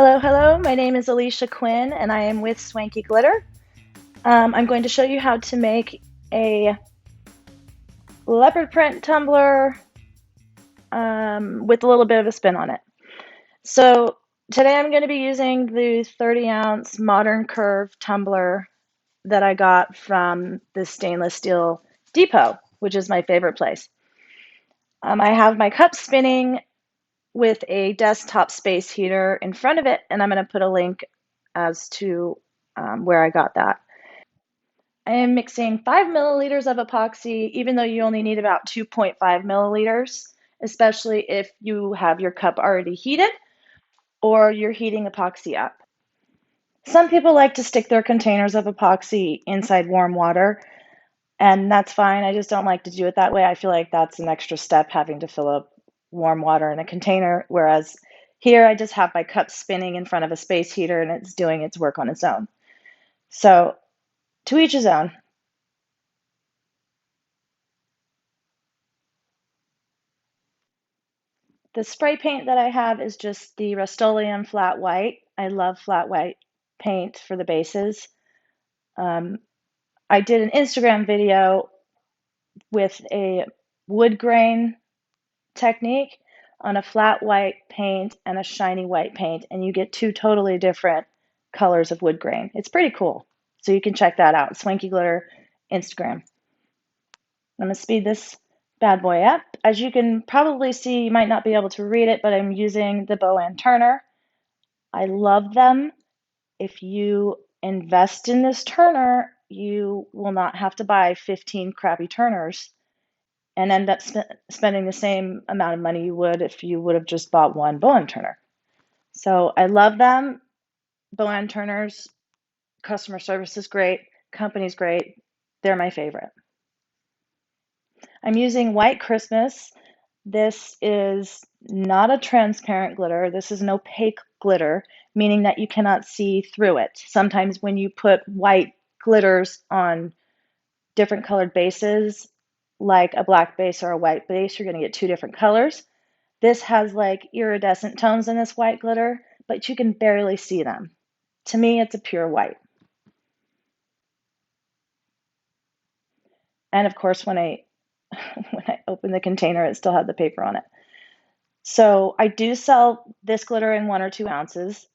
Hello, my name is Alicia Quinn and I am with Swanky Glitter. I'm going to show you how to make a leopard print tumbler with a little bit of a spin on it. So today I'm going to be using the 30-ounce modern curve tumbler that I got from the Stainless Steel Depot, which is my favorite place. I have my cup spinning with a desktop space heater in front of it, and I'm going to put a link as to where I got that. I am mixing 5 milliliters of epoxy, even though you only need about 2.5 milliliters, especially if you have your cup already heated or you're heating epoxy up. Some people like to stick their containers of epoxy inside warm water, and that's fine. I just don't like to do it that way. I feel like that's an extra step, having to fill up warm water in a container, whereas here I just have my cup spinning in front of a space heater and it's doing its work on its own. So to each his own. The spray paint that I have is just the Rust-Oleum flat white. I love flat white paint for the bases. Um, I did an Instagram video with a wood grain technique on a flat white paint and a shiny white paint, and you get two totally different colors of wood grain. It's pretty cool. So you can check that out. Swanky Glitter Instagram. I'm going to speed this bad boy up. As you can probably see, you might not be able to read it, but I'm using the Bow & Turner. I love them. If you invest in this turner, you will not have to buy 15 crappy turners and end up spending the same amount of money you would if you would have just bought one Bow & Turner. So I love them. Bow & Turners, customer service is great, company's great. They're my favorite. I'm using White Christmas. This is not a transparent glitter. This is an opaque glitter, meaning that you cannot see through it. Sometimes when you put white glitters on different colored bases, like a black base or a white base, you're going to get two different colors. This has like iridescent tones in this white glitter, but you can barely see them. To me, it's a pure white. And of course, when I opened the container, it still had the paper on it. So I do sell this glitter in 1 or 2 ounces.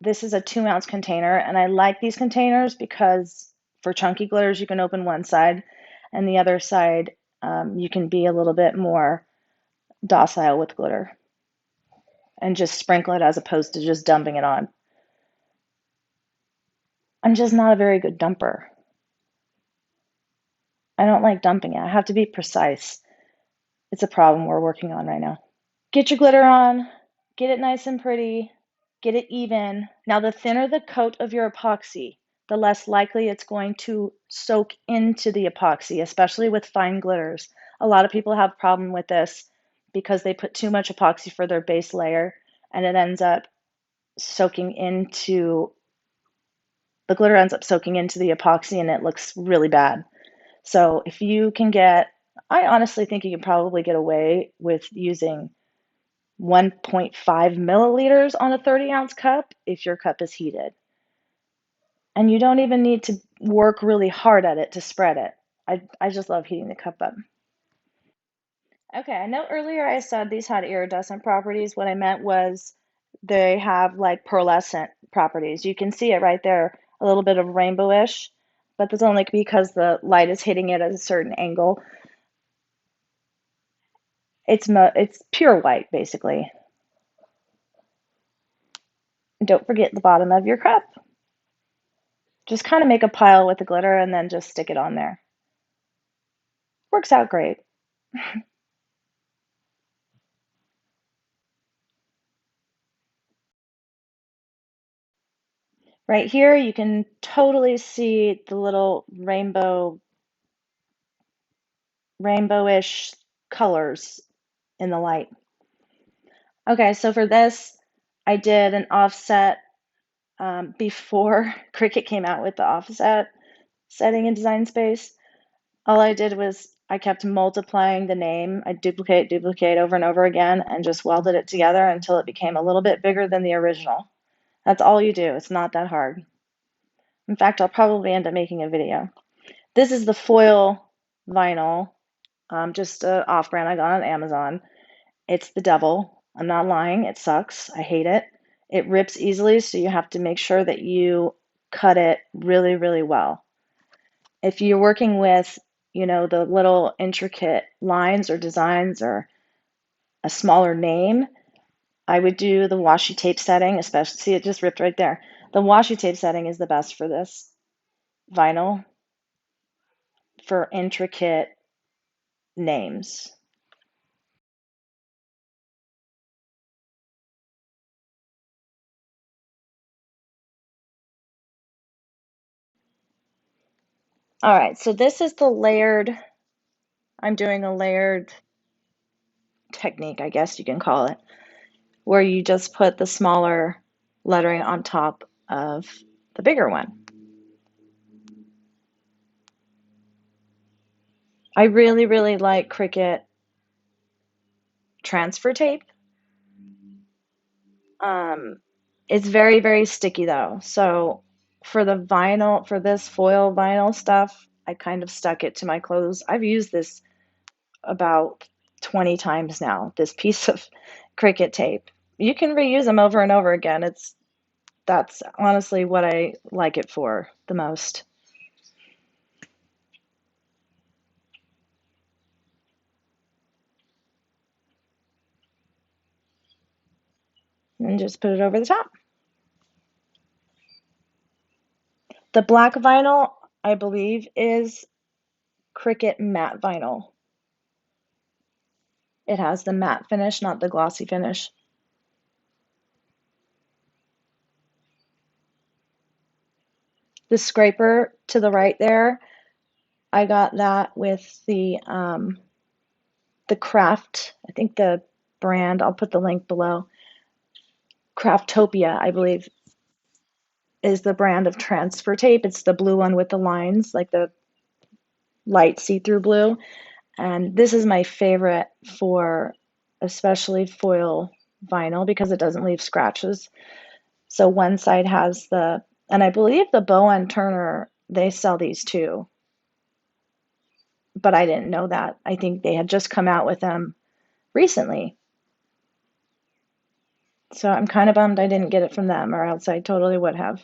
This is a 2-ounce container, and I like these containers because for chunky glitters, you can open one side, and the other side, you can be a little bit more docile with glitter and just sprinkle it as opposed to just dumping it on. I'm just not a very good dumper. I don't like dumping it. I have to be precise. It's a problem we're working on right now. Get your glitter on, get it nice and pretty, get it even. Now, the thinner the coat of your epoxy, the less likely it's going to soak into the epoxy, especially with fine glitters. A lot of people have a problem with this because they put too much epoxy for their base layer and it ends up soaking into, the glitter ends up soaking into the epoxy and it looks really bad. So if you can get, I honestly think you can probably get away with using 1.5 milliliters on a 30-ounce cup if your cup is heated. And you don't even need to work really hard at it to spread it. I just love heating the cup up. Okay, I know earlier I said these had iridescent properties. What I meant was they have like pearlescent properties. You can see it right there, a little bit of rainbowish, but that's only because the light is hitting it at a certain angle. It's pure white, basically. Don't forget the bottom of your cup. Just kind of make a pile with the glitter and then just stick it on there. Works out great. Right here, you can totally see the little rainbowish colors in the light. Okay, so for this, I did an offset before Cricut came out with the offset setting in Design Space. All I did was I kept multiplying the name. I duplicate over and over again and just welded it together until it became a little bit bigger than the original. That's all you do. It's not that hard. In fact, I'll probably end up making a video. This is the foil vinyl, just a off-brand I got on Amazon. It's the devil. I'm not lying. It sucks. I hate it. It rips easily, so you have to make sure that you cut it really, really well. If you're working with, the little intricate lines or designs or a smaller name, I would do the washi tape setting, especially, see, it just ripped right there. The washi tape setting is the best for this vinyl for intricate names. All right, so this is the layered, I'm doing a layered technique, I guess you can call it, where you just put the smaller lettering on top of the bigger one. I really, really like Cricut transfer tape. It's very, very sticky though. So for the vinyl, for this foil vinyl stuff, I kind of stuck it to my clothes. I've used this about 20 times now, this piece of Cricut tape. You can reuse them over and over again. That's honestly what I like it for the most. And just put it over the top. The black vinyl, I believe, is Cricut matte vinyl. It has the matte finish, not the glossy finish. The scraper to the right there, I got that with the Craft, I think the brand, I'll put the link below. Craftopia, I believe, is the brand of transfer tape. It's the blue one with the lines, like the light see-through blue. And this is my favorite for especially foil vinyl because it doesn't leave scratches. So one side has and I believe the Bowen Turner, they sell these too. But I didn't know that. I think they had just come out with them recently. So I'm kind of bummed I didn't get it from them, or else I totally would have.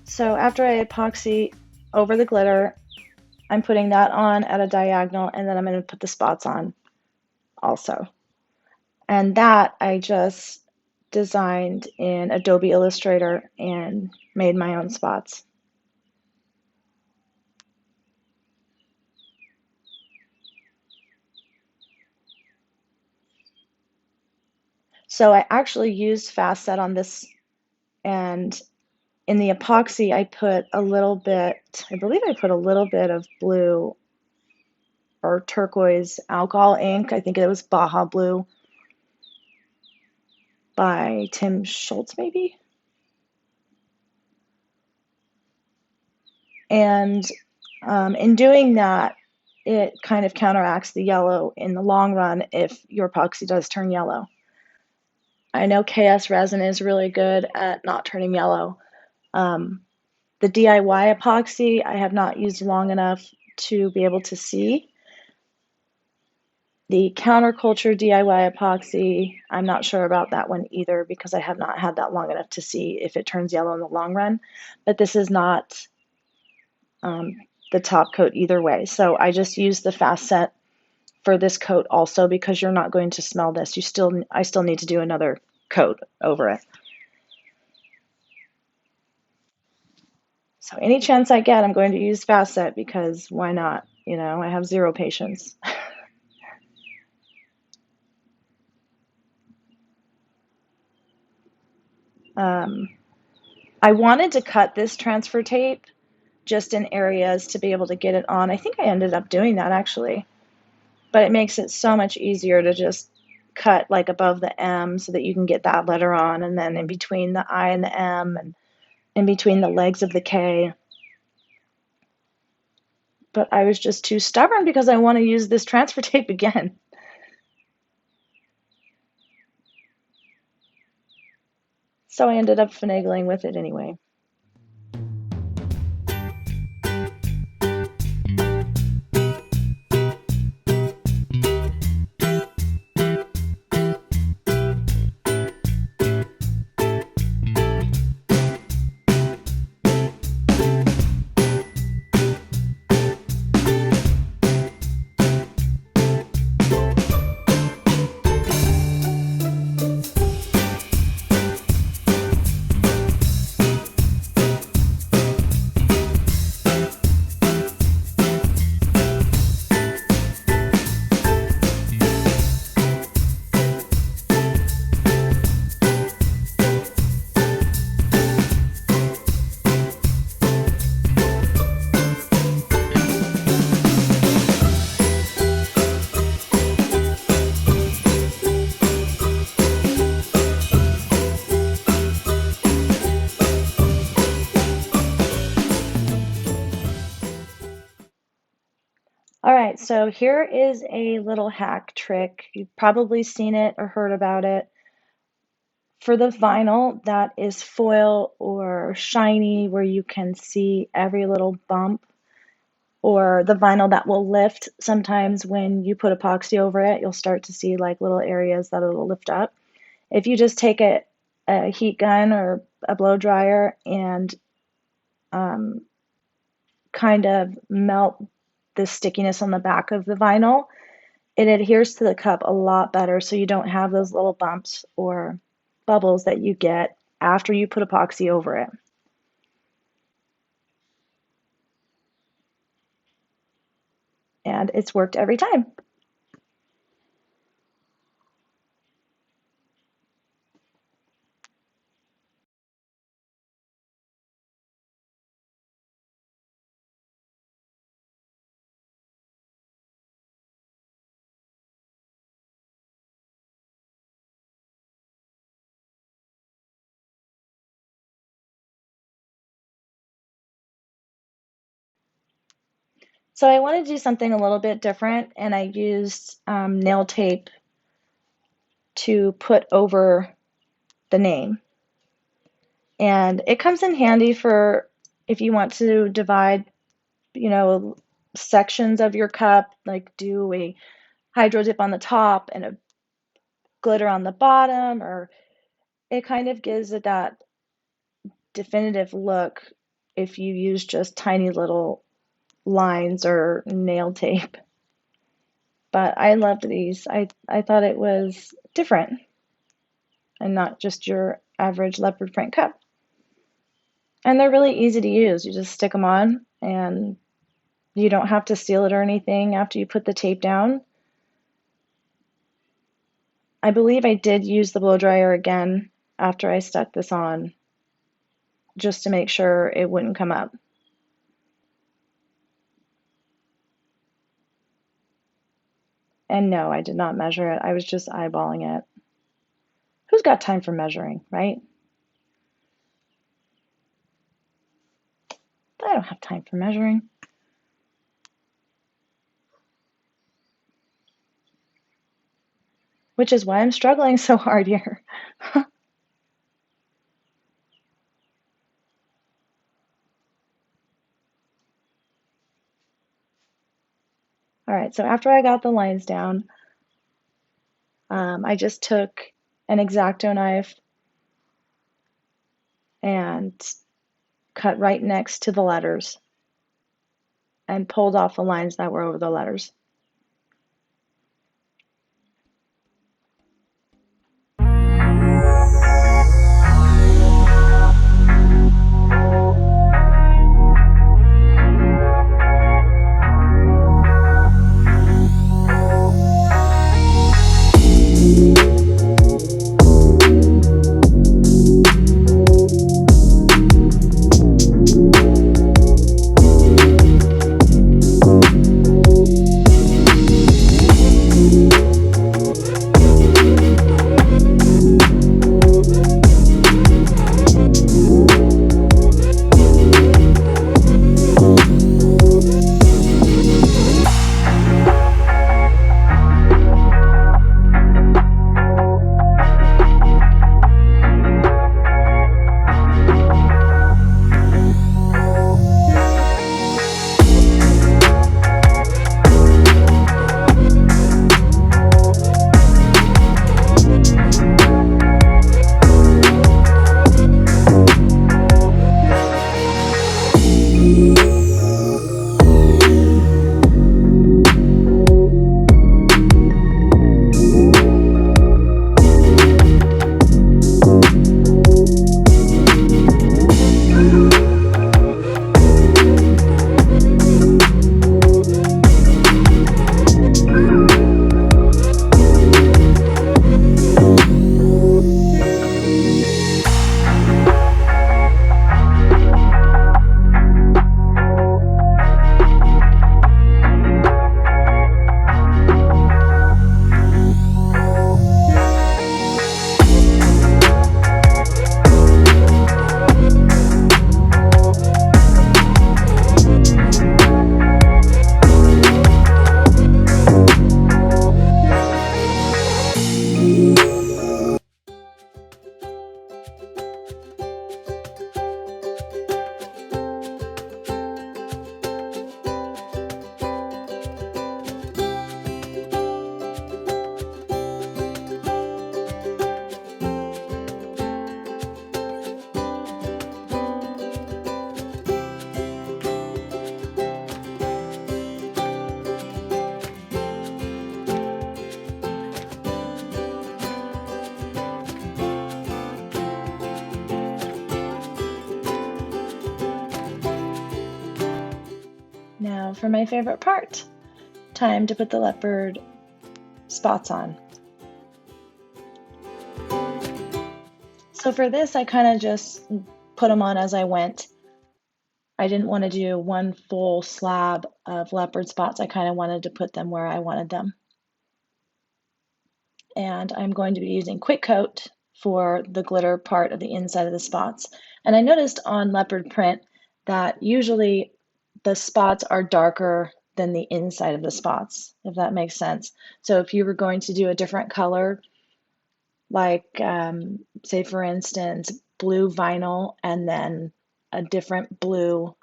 So after I epoxy over the glitter, I'm putting that on at a diagonal, and then I'm going to put the spots on also. And that I just designed in Adobe Illustrator and made my own spots. So I actually used fast set on this, and in the epoxy I put a little bit, I believe I put a little bit of blue or turquoise alcohol ink. I think it was Baja Blue by Tim Schultz maybe. And in doing that, it kind of counteracts the yellow in the long run if your epoxy does turn yellow. I know KS resin is really good at not turning yellow. The DIY epoxy I have not used long enough to be able to see. The counterculture DIY epoxy, I'm not sure about that one either because I have not had that long enough to see if it turns yellow in the long run. But this is not the top coat either way. So I just used the fast set for this coat also because you're not going to smell this. I still need to do another coat over it. So any chance I get, I'm going to use fast set because why not? You know, I have zero patience. I wanted to cut this transfer tape just in areas to be able to get it on. I think I ended up doing that actually, but it makes it so much easier to just cut like above the M so that you can get that letter on, and then in between the I and the M, and in between the legs of the K. But I was just too stubborn because I want to use this transfer tape again. So I ended up finagling with it anyway. All right, so here is a little hack trick. You've probably seen it or heard about it. For the vinyl that is foil or shiny where you can see every little bump, or the vinyl that will lift, sometimes when you put epoxy over it, you'll start to see like little areas that it'll lift up. If you just take a heat gun or a blow dryer and kind of melt the stickiness on the back of the vinyl, it adheres to the cup a lot better, so you don't have those little bumps or bubbles that you get after you put epoxy over it. And it's worked every time. So I wanted to do something a little bit different, and I used nail tape to put over the name. And it comes in handy for if you want to divide, sections of your cup, like do a hydro dip on the top and a glitter on the bottom, or it kind of gives it that definitive look if you use just tiny little lines or nail tape. But I loved these. I thought it was different and not just your average leopard print cup. And they're really easy to use. You just stick them on and you don't have to seal it or anything after you put the tape down. I believe I did use the blow dryer again after I stuck this on just to make sure it wouldn't come up. And no, I did not measure it. I was just eyeballing it. Who's got time for measuring, right? I don't have time for measuring. Which is why I'm struggling so hard here. All right, so after I got the lines down, I just took an X-Acto knife and cut right next to the letters and pulled off the lines that were over the letters. for my favorite part. Time to put the leopard spots on. So for this, I kind of just put them on as I went. I didn't want to do one full slab of leopard spots. I kind of wanted to put them where I wanted them. And I'm going to be using Quick Coat for the glitter part of the inside of the spots. And I noticed on Leopard Print that usually the spots are darker than the inside of the spots, if that makes sense. So if you were going to do a different color, like say for instance, blue vinyl and then a different blue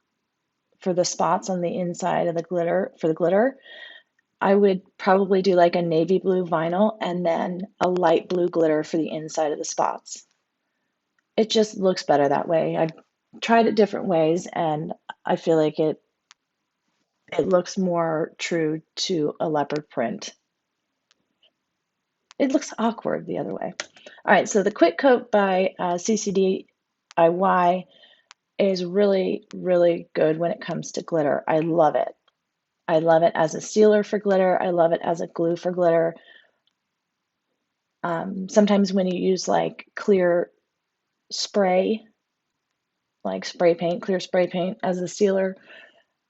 for the spots on the inside of the glitter, for the glitter, I would probably do like a navy blue vinyl and then a light blue glitter for the inside of the spots. It just looks better that way. I've tried it different ways and I feel like it looks more true to a leopard print. It looks awkward the other way. All right, so the Quick Coat by CCDIY is really, really good when it comes to glitter. I love it. I love it as a sealer for glitter. I love it as a glue for glitter. Sometimes when you use like clear spray, like spray paint, clear spray paint as a sealer,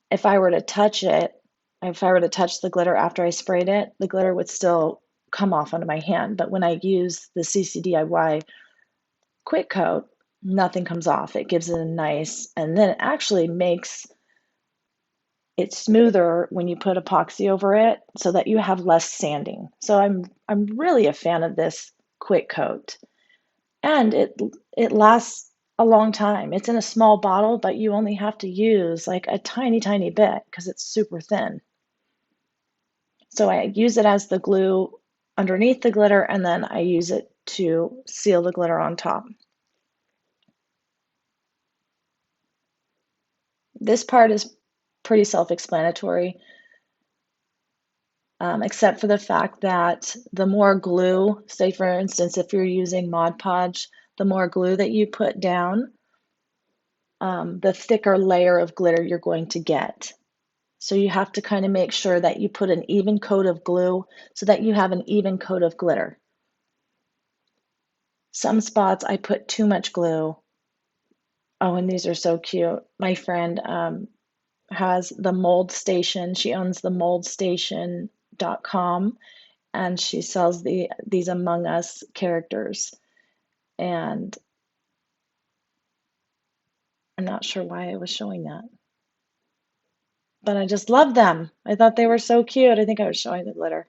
if I were to touch it, if I were to touch the glitter after I sprayed it, the glitter would still come off onto my hand. But when I use the CCDIY Quick Coat, nothing comes off. It gives it a nice, and then it actually makes it smoother when you put epoxy over it so that you have less sanding. So I'm really a fan of this Quick Coat. And it lasts a long time. It's in a small bottle, but you only have to use like a tiny, tiny bit because it's super thin. So I use it as the glue underneath the glitter, and then I use it to seal the glitter on top. This part is pretty self-explanatory, except for the fact that the more glue, say for instance, if you're using Mod Podge, the more glue that you put down, the thicker layer of glitter you're going to get. So you have to kind of make sure that you put an even coat of glue so that you have an even coat of glitter. Some spots I put too much glue. Oh, and these are so cute. My friend has the Mold Station. She owns the moldstation.com and she sells these Among Us characters. And I'm not sure why I was showing that. But I just love them. I thought they were so cute. I think I was showing the glitter.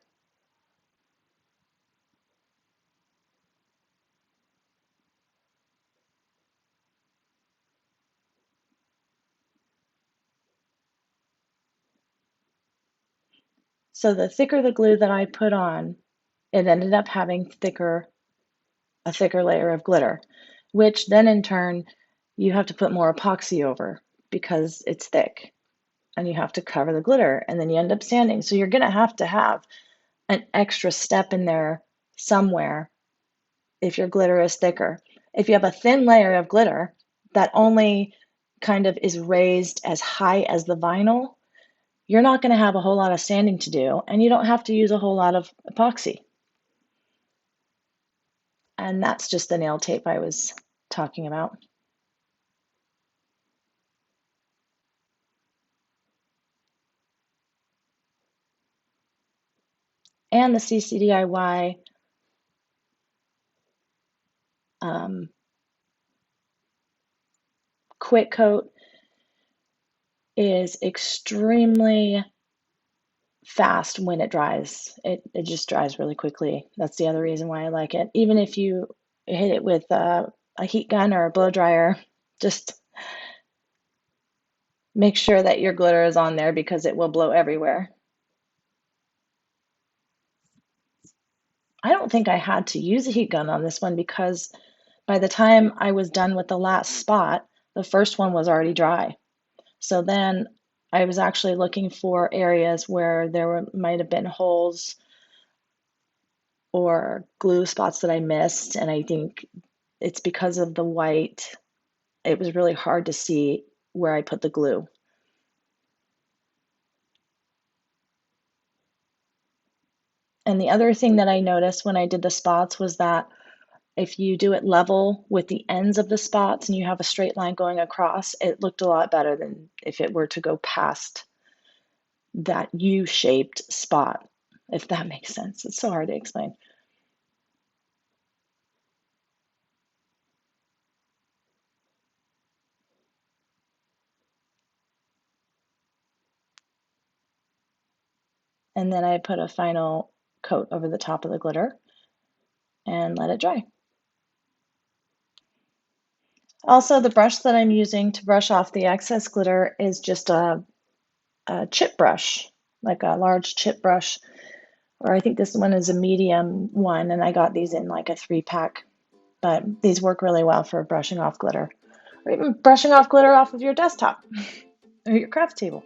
So the thicker the glue that I put on, it ended up having a thicker layer of glitter, which then in turn you have to put more epoxy over because it's thick and you have to cover the glitter and then you end up sanding. So you're going to have an extra step in there somewhere if your glitter is thicker. If you have a thin layer of glitter that only kind of is raised as high as the vinyl, you're not going to have a whole lot of sanding to do and you don't have to use a whole lot of epoxy. And that's just the nail tape I was talking about. And the CCDIY Quick Coat is extremely fast when it dries. It just dries really quickly. That's the other reason why I like it. Even if you hit it with a heat gun or a blow dryer, just make sure that your glitter is on there because it will blow everywhere. I don't think I had to use a heat gun on this one because by the time I was done with the last spot, the first one was already dry. So then I was actually looking for areas where there might have been holes or glue spots that I missed. And I think it's because of the white, it was really hard to see where I put the glue. And the other thing that I noticed when I did the spots was that if you do it level with the ends of the spots and you have a straight line going across, it looked a lot better than if it were to go past that U-shaped spot, if that makes sense. It's so hard to explain. And then I put a final coat over the top of the glitter and let it dry. Also, the brush that I'm using to brush off the excess glitter is just a chip brush, like a large chip brush, or I think this one is a medium one, and I got these in like a 3-pack, but these work really well for brushing off glitter, or even brushing off glitter off of your desktop or your craft table.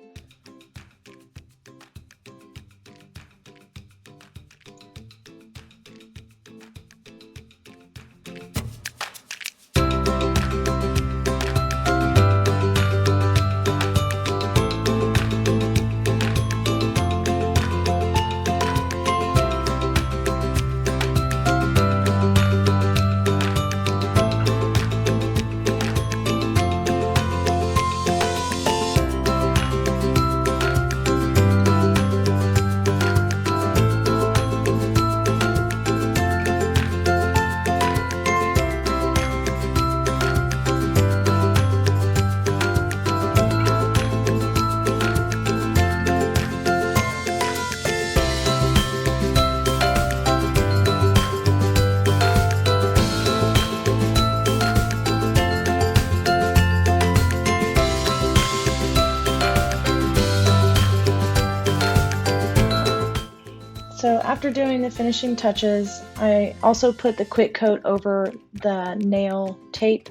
So after doing the finishing touches, I also put the quick coat over the nail tape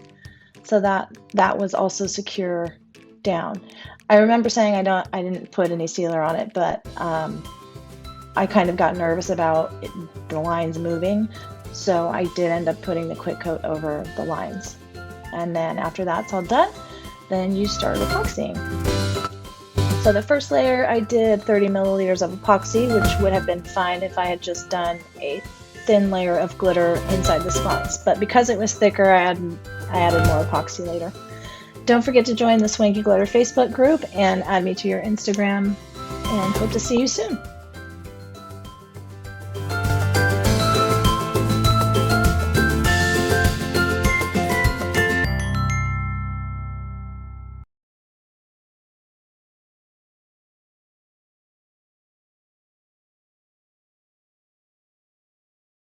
so that that was also secure down. I remember saying I didn't put any sealer on it, but I kind of got nervous about the lines moving, so I did end up putting the quick coat over the lines. And then after that's all done, then you start epoxying. So the first layer I did 30 milliliters of epoxy, which would have been fine if I had just done a thin layer of glitter inside the spots. But because it was thicker, I added more epoxy later. Don't forget to join the Swanky Glitter Facebook group and add me to your Instagram, and hope to see you soon.